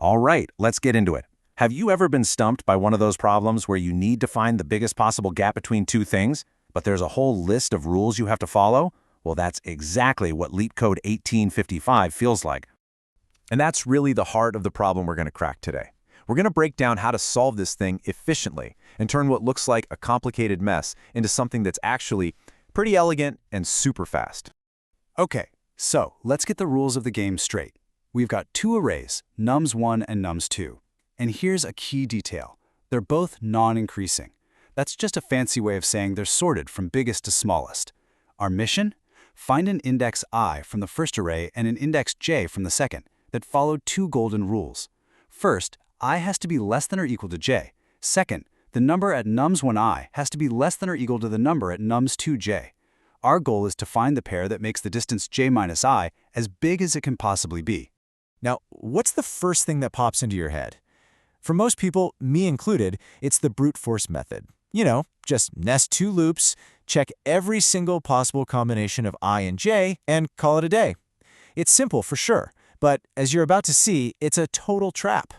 All right, let's get into it. Have you ever been stumped by one of those problems where you need to find the biggest possible gap between two things, but there's a whole list of rules you have to follow? Well, that's exactly what Leetcode 1855 feels like. And that's really the heart of the problem we're going to crack today. We're going to break down how to solve this thing efficiently and turn what looks like a complicated mess into something that's actually pretty elegant and super fast. Okay, so let's get the rules of the game straight. We've got two arrays, nums1 and nums2. And here's a key detail. They're both non-increasing. That's just a fancy way of saying they're sorted from biggest to smallest. Our mission? Find an index I from the first array and an index j from the second that follow two golden rules. First, I has to be less than or equal to j. Second, the number at nums1i has to be less than or equal to the number at nums2j. Our goal is to find the pair that makes the distance j minus I as big as it can possibly be. Now, what's the first thing that pops into your head? For most people, me included, it's the brute force method. You know, just nest two loops, check every single possible combination of I and j, and call it a day. It's simple for sure, but as you're about to see, it's a total trap.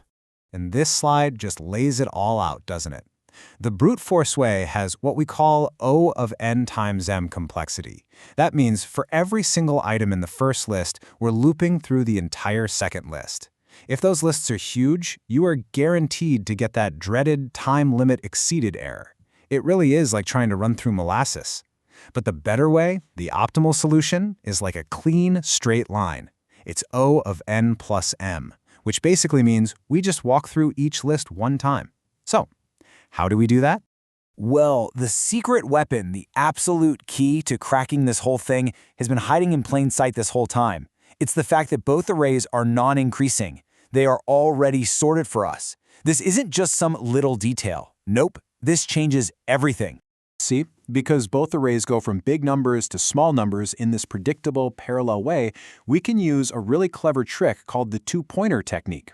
And this slide just lays it all out, doesn't it? The brute force way has what we call O of n times m complexity. That means for every single item in the first list, we're looping through the entire second list. If those lists are huge, you are guaranteed to get that dreaded time limit exceeded error. It really is like trying to run through molasses. But the better way, the optimal solution, is like a clean, straight line. It's O of n plus m, which basically means we just walk through each list one time. So, how do we do that? Well, the secret weapon, the absolute key to cracking this whole thing, has been hiding in plain sight this whole time. It's the fact that both arrays are non-increasing. They are already sorted for us. This isn't just some little detail. Nope, this changes everything. See, because both arrays go from big numbers to small numbers in this predictable, parallel way, we can use a really clever trick called the two-pointer technique.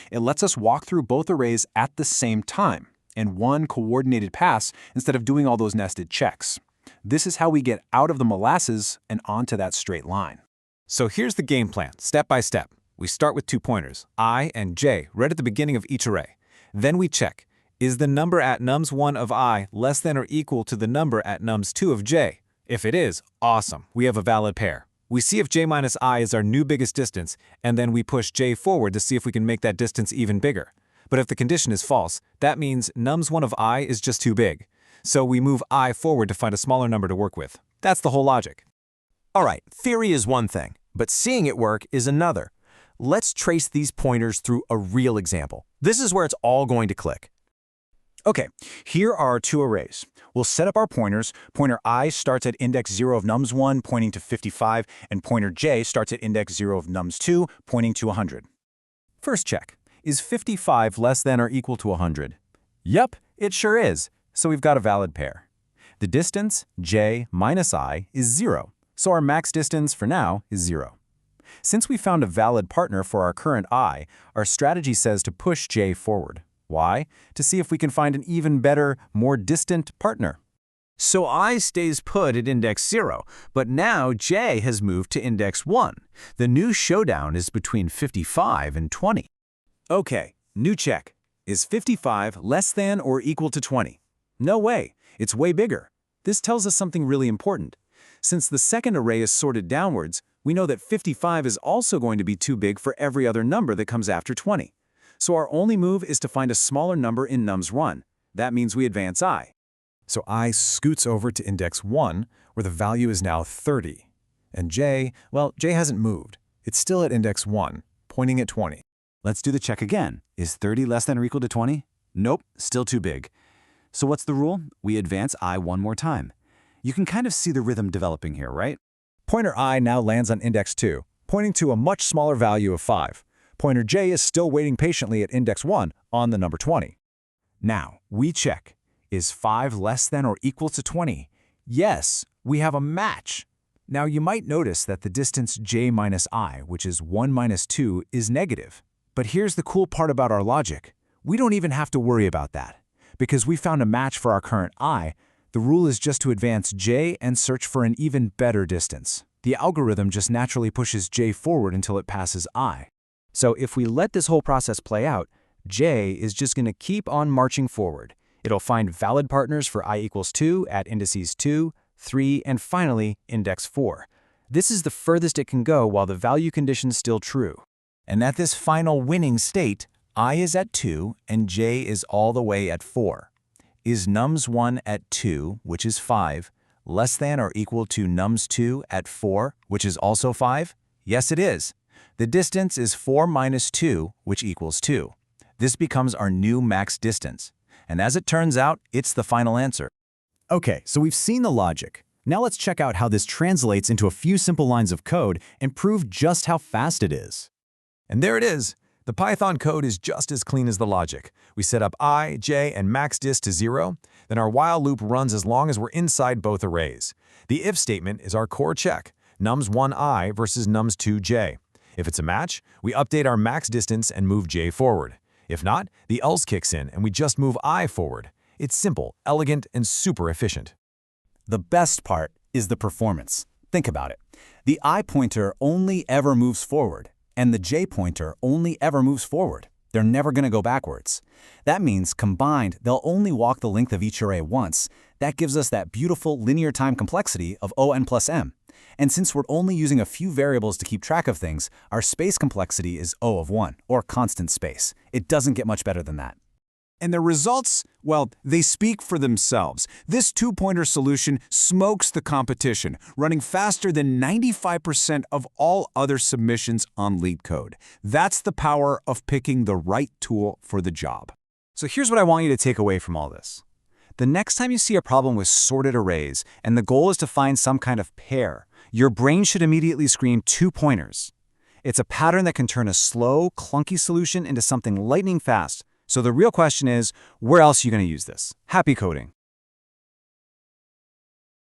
It lets us walk through both arrays at the same time, in one coordinated pass instead of doing all those nested checks. This is how we get out of the molasses and onto that straight line. So here's the game plan, step by step. We start with 2 pointers, I and j, right at the beginning of each array. Then we check, is the number at nums1 of I less than or equal to the number at nums2 of j? If it is, awesome, we have a valid pair. We see if j minus I is our new biggest distance, and then we push j forward to see if we can make that distance even bigger. But if the condition is false, that means nums1 of I is just too big. So we move I forward to find a smaller number to work with. That's the whole logic. All right, theory is one thing, but seeing it work is another. Let's trace these pointers through a real example. This is where it's all going to click. Okay, here are our two arrays. We'll set up our pointers. Pointer I starts at index 0 of nums1, pointing to 55, and pointer j starts at index 0 of nums2, pointing to 100. First check. Is 55 less than or equal to 100? Yep, it sure is. So we've got a valid pair. The distance, j minus I, is 0. So our max distance for now is 0. Since we found a valid partner for our current I, our strategy says to push j forward. Why? To see if we can find an even better, more distant partner. So I stays put at index 0, but now j has moved to index 1. The new showdown is between 55 and 20. Okay, new check. Is 55 less than or equal to 20? No way, it's way bigger. This tells us something really important. Since the second array is sorted downwards, we know that 55 is also going to be too big for every other number that comes after 20. So our only move is to find a smaller number in nums1. That means we advance I. So I scoots over to index 1, where the value is now 30. And j, well, j hasn't moved. It's still at index 1, pointing at 20. Let's do the check again. Is 30 less than or equal to 20? Nope, still too big. So what's the rule? We advance I one more time. You can kind of see the rhythm developing here, right? Pointer I now lands on index 2, pointing to a much smaller value of 5. Pointer j is still waiting patiently at index 1 on the number 20. Now, we check. Is 5 less than or equal to 20? Yes, we have a match. Now, you might notice that the distance j minus I, which is 1 minus 2, is negative. But here's the cool part about our logic. We don't even have to worry about that. Because we found a match for our current I, the rule is just to advance j and search for an even better distance. The algorithm just naturally pushes j forward until it passes I. So if we let this whole process play out, J is just going to keep on marching forward. It'll find valid partners for I equals 2 at indices 2, 3, and finally, index 4. This is the furthest it can go while the value condition's still true. And at this final winning state, I is at 2 and j is all the way at 4. Is nums1 at 2, which is 5, less than or equal to nums2 at 4, which is also 5? Yes, it is. The distance is 4 minus 2, which equals 2. This becomes our new max distance. And as it turns out, it's the final answer. Okay, so we've seen the logic. Now let's check out how this translates into a few simple lines of code and prove just how fast it is. And there it is. The Python code is just as clean as the logic. We set up I, j, and max dist to 0. Then our while loop runs as long as we're inside both arrays. The if statement is our core check, nums1i versus nums2j. If it's a match, we update our max distance and move j forward. If not, the else kicks in and we just move I forward. It's simple, elegant, and super efficient. The best part is the performance. Think about it. The I pointer only ever moves forward, and the j pointer only ever moves forward. They're never going to go backwards. That means combined, they'll only walk the length of each array once. That gives us that beautiful linear time complexity of O(n plus m). And since we're only using a few variables to keep track of things, our space complexity is O of 1, or constant space. It doesn't get much better than that. And the results, well, they speak for themselves. This two-pointer solution smokes the competition, running faster than 95% of all other submissions on Leetcode. That's the power of picking the right tool for the job. So here's what I want you to take away from all this. The next time you see a problem with sorted arrays, and the goal is to find some kind of pair, your brain should immediately scream 2 pointers. It's a pattern that can turn a slow, clunky solution into something lightning fast. So the real question is, where else are you going to use this? Happy coding!